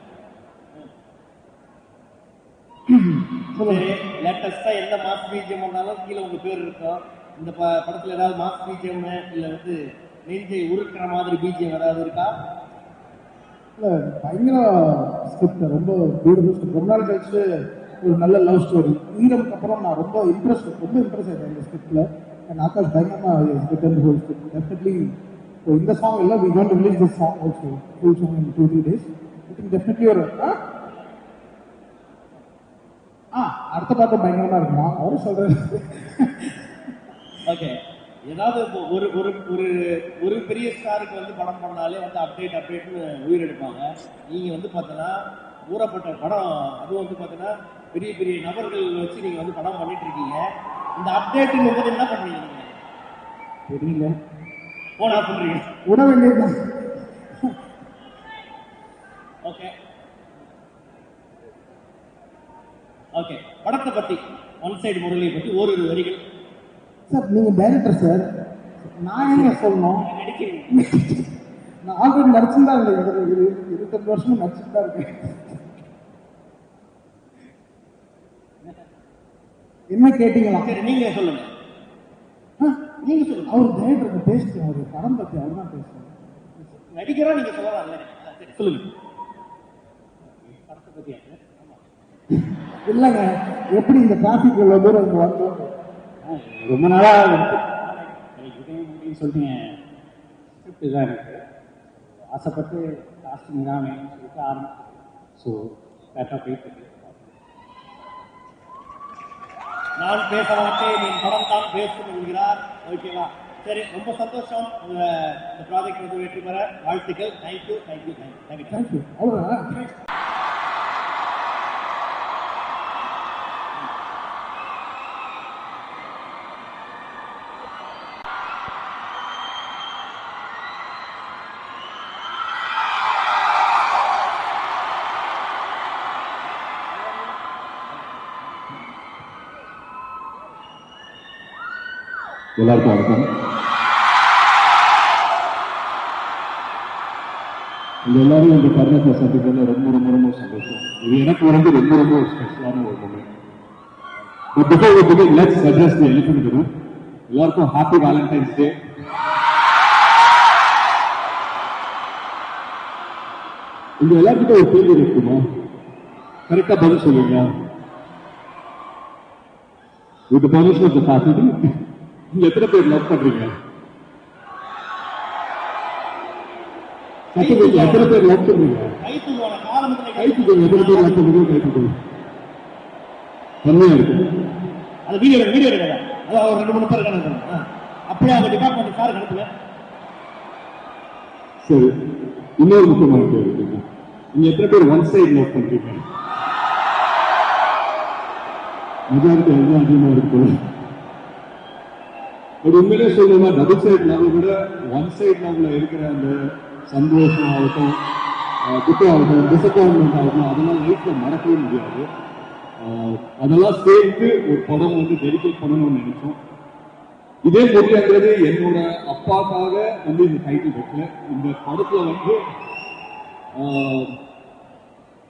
சரி. லேட்டஸ்டா எந்த மாஸ் பிஜிஎம் வந்தாலும் கீழே உங்க பேர் இருக்கும். இந்த படத்துல ஏதாவது மாஸ் பிஜிஎம் இல்ல வந்து நெஞ்சை உருக்குற மாதிரி பிஜிஎம் ஏதாவது இருக்கா? இல்லை, பயங்கர ஸ்கிரிப்ட், ரொம்ப பியூட்டிஃபுல் ஸ்கிரிப்ட். ரொம்ப நாள் கழிச்சு ஒரு நல்ல லவ் ஸ்டோரி. ஈரமுக்கு அப்புறம் நான் ரொம்ப இம்ப்ரெஸ் ஆகிட்டேன் இந்த ஸ்கிரிப்டில். அண்ட் ஆகாஷ் பயங்கரமாக ஹோல் ஸ்கிரிப்ட் டெஃபினெட்லி. ஸோ இந்த சாங் எல்லாம் we want to release this song also, full song in 2-3 days. I think definitely ஒரு அடுத்த பாட்டு பயங்கரமாக இருக்குமா அவரும் சொல்கிறேன். ஓகே, ஏதாவது ஒரு ஒரு ஒரு ஒரு பெரிய ஸ்டாருக்கு வந்து படம் பண்ணாலே வந்து அப்டேட்னு உயிர் எடுப்பாங்க. நீங்க வந்து பார்த்தோன்னா ஊறப்பட்ட படம், அதுவும் வந்து பார்த்தோன்னா பெரிய பெரிய நபர்கள் வச்சு நீங்க வந்து படம் பண்ணிட்டு இருக்கீங்க. இந்த அப்டேட்டுங்கும் போது என்ன பண்ணுவீங்க நீங்க? தெரியல, போனா பண்றீங்க விட வேண்டியது. ஓகே ஓகே, படத்தை பத்தி ஒன் சைடு முரளியை பத்தி ஒரு வரிகள். சார் நீங்கள் டைரக்டர் சார், நான் ஏங்க சொல்லணும்? நடிக்கிறீங்க. நான் ஆல்ரெடி நடிச்சுதான் இல்லை, 28 வருஷமும் நடிச்சுட்டு தான் இருக்கேன். என்ன கேட்டீங்களா? சரி, நீங்க சொல்லுங்க. நீங்க சொல்லுங்க. அவர் டைரக்டருக்கு பேசுறேன், அவர் படம் பற்றி அவர் தான் பேசுறேன். நடிக்கிறா நீங்க சொல்லலாம். சரி சொல்லுங்க. படத்தை பத்தி இல்லைங்க, எப்படி இந்த டிராஃபிக் இவ்வளோ தூரம் இங்கே வந்தோம்? ரொம்ப நாளாக சொல்லிட்டீங்க. ஸ்கிரிப்ட் தான் எனக்கு ஆசைப்பட்டு காஸ்டிங் தான் வேணும்னு சொல்லிட்டு ஆரம்பிச்சு. ஸோ கரெக்டாக போயிட்டு இருக்கு. நான் பேச மாட்டேன், நீ படம் தான் பேசும் என்கிறார். ஓகேவா? சரி, ரொம்ப சந்தோஷம். இந்த ப்ராஜெக்ட் வந்து வெற்றி பெற வாழ்த்துக்கள். Thank you thank you thank you thank you. அவ்வளோதான். எல்லாருக்கும் வணக்கம். இது எல்லாரும் இந்த தருணத்தை சந்திக்கிறதுல ரொம்ப ரொம்ப ரொம்ப சந்தோஷம். இது எனக்கு வந்து ரொம்ப ரொம்ப ஸ்பெஷலான ஒரு moment. But before we begin, let's address the elephant in the room. எல்லாருக்கும் ஹாப்பி வேலண்டைன்ஸ் டே. உங்க எல்லாருக்கிட்ட ஒரு கேள்வி இருக்குமா? கரெக்டா பதில் சொல்லுங்க. With permission of the faculty, நீங்க எத்தனை பேர் லவ் பண்றீங்க? எத்தனை பேர் லவ் பண்றீங்க? கை தூக்குங்க. எத்தனை பேர் லவ் பண்றீங்க? கை தூக்குங்க. கம்மியா இருக்கு. அது வீடியோ எடுக்காத. அது ஒரு 2-3 பேர் இருக்காங்க. அப்படியே அவங்க டிபார்ட்மெண்ட் சார் அனுப்புங்க. சரி, இன்னொரு முக்கியமான கேள்வி இருக்கு. நீங்க எத்தனை பேர் ஒன் சைடு லவ் பண்றீங்க? மெஜாரிட்டி எல்லாம் அதிகமா இருக்கு. பட் உண்மையிலே சொல்லணும்னா டபுள் சைடு லவ் விட ஒன் சைடு லவ்ல இருக்கிற அந்த சந்தோஷம் ஆகட்டும், துக்கம் ஆகட்டும், டிசப்பாயின்மெண்ட் ஆகட்டும், அதெல்லாம் லைஃப்ல மறக்கவே முடியாது. அதெல்லாம் சேர்த்து ஒரு படம் வந்து டெடிகேட் பண்ணணும்னு நினைச்சோம். இதே முறையாங்கிறது என்னோட அப்பாக்காக வந்து இந்த டைட்டில் வைக்கல. இந்த படத்துல வந்து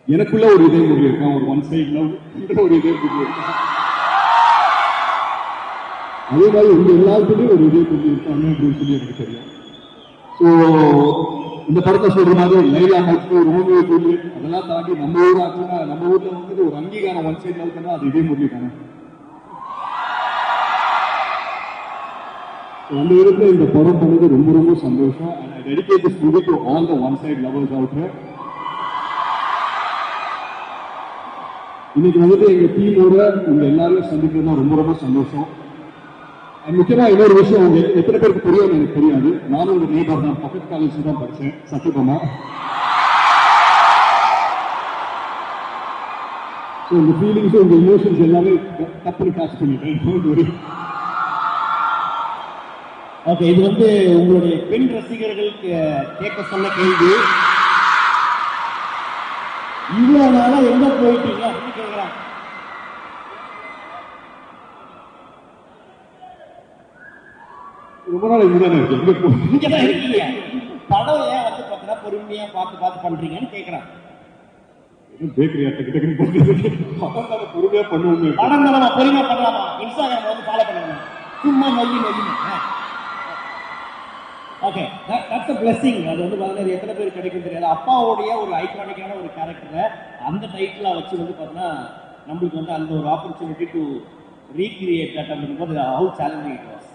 எனக்குள்ள ஒரு இதே முறை இருக்கான், ஒரு ஒன் சைடு லவ் ஒரு இதே முறை இருக்கான். அதே மாதிரி உங்க எல்லாருக்குமே ஒரு இதே முறை இருக்காங்க அப்படின்னு சொல்லி எனக்கு தெரியும். ஸோ இந்த படத்தை சொல்ற மாதிரி லைலா மஜ்னு, ரோமியோ ஜூலியட் அதெல்லாம் தாண்டி நம்ம ஊர் ஆச்சுன்னா, நம்ம ஊர்ல வந்து ஒரு அங்கீகாரம் ஒன் சைடு லவ் பண்ணா அது இதே முறை தானே. அந்த விதத்தில் இந்த படம் பண்ணது ரொம்ப ரொம்ப சந்தோஷம். And I dedicate this movie to all the one side lovers out there. இன்னைக்கு வந்துட்டு எங்க டீமோட உங்க எல்லாரையும் சந்திக்கிறதுனா ரொம்ப ரொம்ப சந்தோஷம். முக்கியமா இன்னொரு விஷயம், உங்க எத்தனை பேருக்கு தெரியும் எனக்கு தெரியாது. நானும் ஒரு நேபர் தான், பக்கத்து காலேஜ் தான் படித்தேன், சத்தியமா. உங்க ஃபீலிங்ஸ், உங்க இமோஷன்ஸ் எல்லாமே தப்புன்னு கேட்ச் பண்ணிட்டேன். ஓகே, இது வந்து உங்களுடைய பெண் ரசிகர்களுக்கு கேட்க சொன்ன கேள்வி. இவ்வளவு நாளா எங்க போயிட்டீங்க அப்படின்னு கேட்கிறாங்க. ரொம்ப நாள் இங்கதான் இங்கதான் இருக்கீங்க. படம் ஏன் வந்து பார்த்தா பொறுமையா பார்த்து பண்றீங்கன்னு கேட்கறாங்க. பேக்கரி பொறுமையா பண்ணுவோம். படம் நம்ம பொறுமையா பண்ணலாமா? இன்ஸ்டாகிராம் வந்து ஃபாலோ பண்ணுங்க. சும்மா நொல்லி ஓகே, தட்ஸ் a blessing. அது வந்து பார்த்தீங்கன்னா எத்தனை பேர் கிடைக்கும் தெரியாது. அப்பாவுடைய ஒரு ஐகானிக்கான ஒரு கேரக்டரை அந்த டைட்டில் வச்சு வந்து பார்த்தீங்கன்னா நம்மளுக்கு வந்து அந்த ஒரு ஆப்பர்ச்சுனிட்டி டு ரீக்ரியேட் தட் அப்படிங்கும்போது how challenging it was.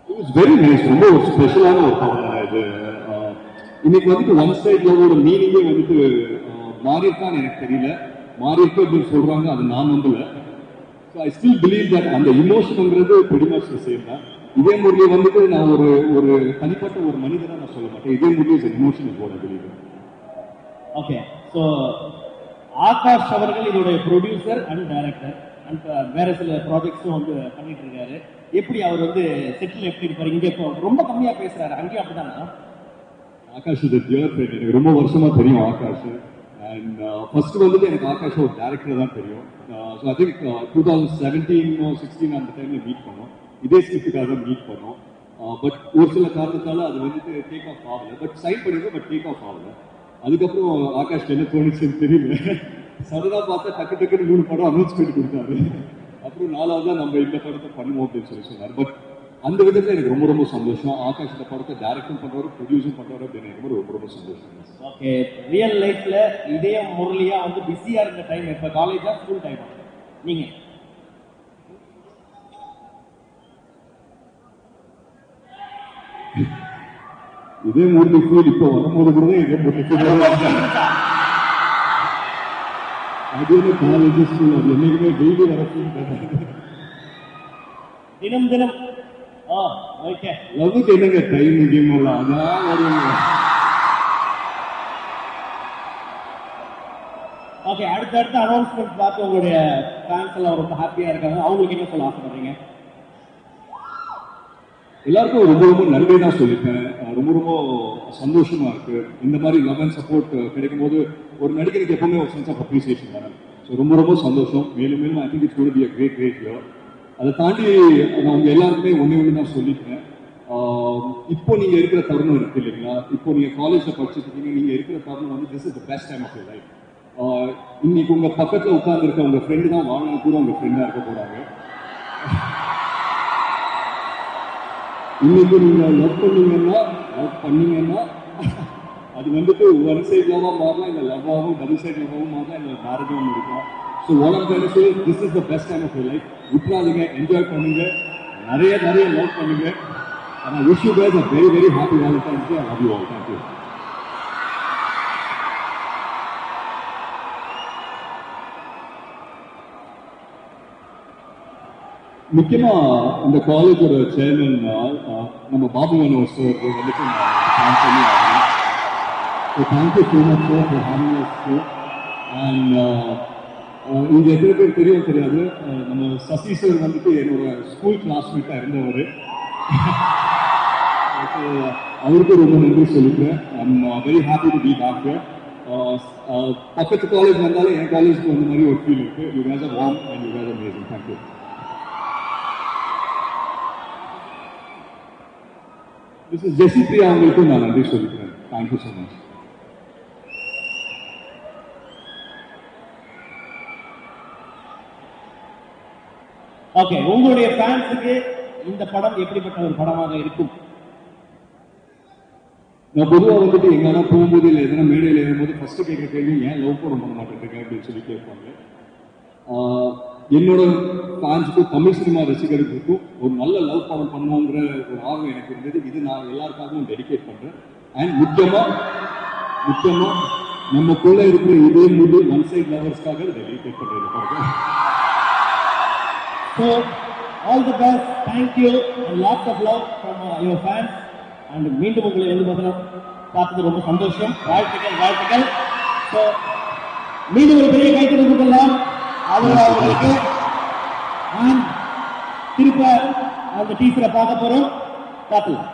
It was very nice. ரொம்ப ஒரு ஸ்பெஷலான ஒரு படம் தான் இது. இன்னைக்கு வந்துட்டு ஒன் சைட் லவ்வோட மீனிங்கே வந்துட்டு மாறி இருக்கான்னு எனக்கு தெரியல. மாறி இருக்கு அப்படின்னு சொல்றாங்க, அது நான் நம்பல. So I still believe that அந்த இமோஷனுங்கிறது pretty much the same தான். இதே முறையை வந்துட்டு நான் ஒரு தனிப்பட்ட ஒரு மனிதனா நான் சொல்ல மாட்டேன். இதே முறையை இமோஷன் போட பிலீவ். ஓகே, ஸோ ஆகாஷ் அவர்கள் இதோடைய ப்ரொடியூசர் அண்ட் டைரக்டர் அண்ட் வேற சில ப்ராஜெக்ட்ஸும் வந்து பண்ணிட்டு இருக்காரு. எப்படி அவர் வந்து செட்டில் எப்படி இருப்பாரு? இங்கே இப்போ ரொம்ப கம்மியா பேசுறாரு, அங்கேயும் அப்படிதானா? Akash is dear friend. எனக்கு ரொம்ப வருஷமா தெரியும் ஆகாஷ். அண்ட் ஃபர்ஸ்ட் வந்துட்டு எனக்கு ஆகாஷ் ஒரு டேரக்டர் தான் தெரியும். ஸோ ஐ திங்க் 2017-16 அந்த டைம்ல மீட் பண்ணோம். இதே ஸ்கிரிப்டுக்காக தான் மீட் பண்ணோம். பட் ஒரு சில காரணத்தால அது வந்துட்டு டேக் ஆஃப் ஆகல. பட் சைன் பண்ணிருக்கோம், பட் டேக் ஆஃப் ஆகல. அதுக்கப்புறம் ஆகாஷ் என்ன தோணுச்சுன்னு தெரியல. சடனா பார்த்தா டக்குன்னு 3 படம் அனௌன்ஸ்மெண்ட் கொடுத்தாரு. அப்புறம் 4வது தான் நம்ம இந்த படத்தை பண்ணுவோம் அப்படின்னு சொல்லி சொன்னார். பட் அந்த விதத்தில் எனக்கு ரொம்ப ரொம்ப சந்தோஷம். ஆகாஷ் இந்த படத்தை டைரக்டும் பண்றாரு, ப்ரொடியூஸும் பண்றாரு அப்படின்னு எனக்கு ரொம்ப ரொம்ப சந்தோஷம். ஓகே, ரியல் லைஃப்ல இதே முரளியா வந்து பிஸியா இருந்த டைம் இப்ப காலேஜா ஸ்கூல் டைமா? நீங்க இதே முரளி ஃபீல் இப்ப வரும்போது கூட இதே முரளி அது காலேஜ் ஸ்கூல் அது என்னைக்குமே டெய்லி வர ஃபீல். தினம் ஓகே, லவ்வுக்கு என்னங்க டைம் கேம் எல்லாம் அதான் வருவாங்க. ஓகே, அடுத்த அனௌன்ஸ்மெண்ட் பார்த்து உங்களுடைய ஃபேன்ஸ் எல்லாம் ரொம்ப ஹாப்பியா இருக்காங்க. அவங்களுக்கு என்ன சொல்ல ஆசைப்படுறீங்க? எல்லாருக்கும் ரொம்ப ரொம்ப நன்றி தான் சொல்லிட்டேன். ரொம்ப சந்தோஷமா இருக்கு. இந்த மாதிரி லவ் அண்ட் சப்போர்ட் கிடைக்கும் போது ஒரு நடிகருக்கு எப்பவுமே ஒரு சென்ஸ் ஆஃப் அப்ரிசியேஷன் வரும். ஸோ ரொம்ப சந்தோஷம். மேலும் I think it's going to be a great year. அதை தாண்டி நான் உங்க எல்லாருக்குமே ஒன்று தான் சொல்லிட்டேன். இப்போ நீங்க இருக்கிற தருணம் இருக்கு இல்லைங்களா? இப்போ நீங்க காலேஜ்ல படிச்சுட்டு இருக்கீங்க. நீங்க இருக்கிற தருணம் வந்து this is the best time of your life. இன்னைக்கு உங்க பக்கத்துல உட்கார்ந்து இருக்க உங்க ஃப்ரெண்டு தான் வாழ்நாள் கூட உங்க ஃப்ரெண்டா இருக்க போறாங்க. இன்னைக்கு நீங்க லவ் பண்ணீங்கன்னா அது வந்துட்டு ஒன் சைட் லவ்வா மாறலாம், இல்லை லவ்வாகவும் டபுள் சைட் லவ்வாகவும் மாறலாம், இல்லை மேரேஜாகவும் இருக்கும். So what I'm trying to say, this is the best time of your life. விட்டுறாதீங்க, என்ஜாய் பண்ணுங்க, நிறைய லவ் பண்ணுங்க. And I wish you guys a very, very happy Valentine's Day. I love you all. Thank you. முக்கியமா இந்த காலேஜோட சேர்மன் நம்ம பாபு மனோர் சார் வந்துட்டு நான் சொல்லி ஆகணும். So thank you so much sir for having as here. And இங்கே எத்தனை பேர் தெரியாது, நம்ம சசி சார் வந்துட்டு என்னோட ஸ்கூல் கிளாஸ்மேட்டாக இருந்தவர். அவருக்கு ரொம்ப நன்றி சொல்லிக்கிறேன். I'm very happy to be back here. பக்கத்து காலேஜ் வந்தாலும் என் காலேஜுக்கு வந்த மாதிரி ஒரு ஃபீல் இருக்கு. You guys are warm and you guys are amazing. Thank you. This is Jesse Priya அவங்களுக்கும் நான் நன்றி சொல்லிக்கிறேன். Thank you so much. ஓகே, உங்களுடைய ஃபேன்ஸுக்கு இந்த படம் எப்படிப்பட்ட ஒரு படமாக இருக்கும்? நான் பொதுவாக வந்துட்டு எங்கன்னா போகும்போது இல்லை எதனா மேடையில் ஏறும்போது ஃபர்ஸ்ட் கேட்குற கேள்வி ஏன் லவ் படம் பண்ண மாட்டேங்க அப்படின்னு சொல்லி கேட்பாங்க. என்னோட ஃபேன்ஸுக்கும் தமிழ் சினிமா ரசிகர்களுக்கும் ஒரு நல்ல லவ் படம் பண்ணுவோங்கிற ஒரு ஆர்வம் எனக்கு இருந்தது. இது நான் எல்லாருக்காகவும் டெடிகேட் பண்ணுறேன். அண்ட் முக்கியமாக நமக்குள்ள இருக்கிற இதே மூடு ஒன் சைட் லவர்ஸ்க்காக டெடிகேட் பண்ணுறேன். So, all the best, thank you and lots of love from your fans. And மீண்டும் உங்களை பார்த்தது ரொம்ப சந்தோஷம். வாழ்த்துக்கள். ஸோ மீண்டும் ஒரு பெரிய கைத்தறி கொடுக்கலாம் அவர்களுக்கு. திருப்ப அந்த டீச்சரை பார்க்க போறோம். பார்க்கலாம்.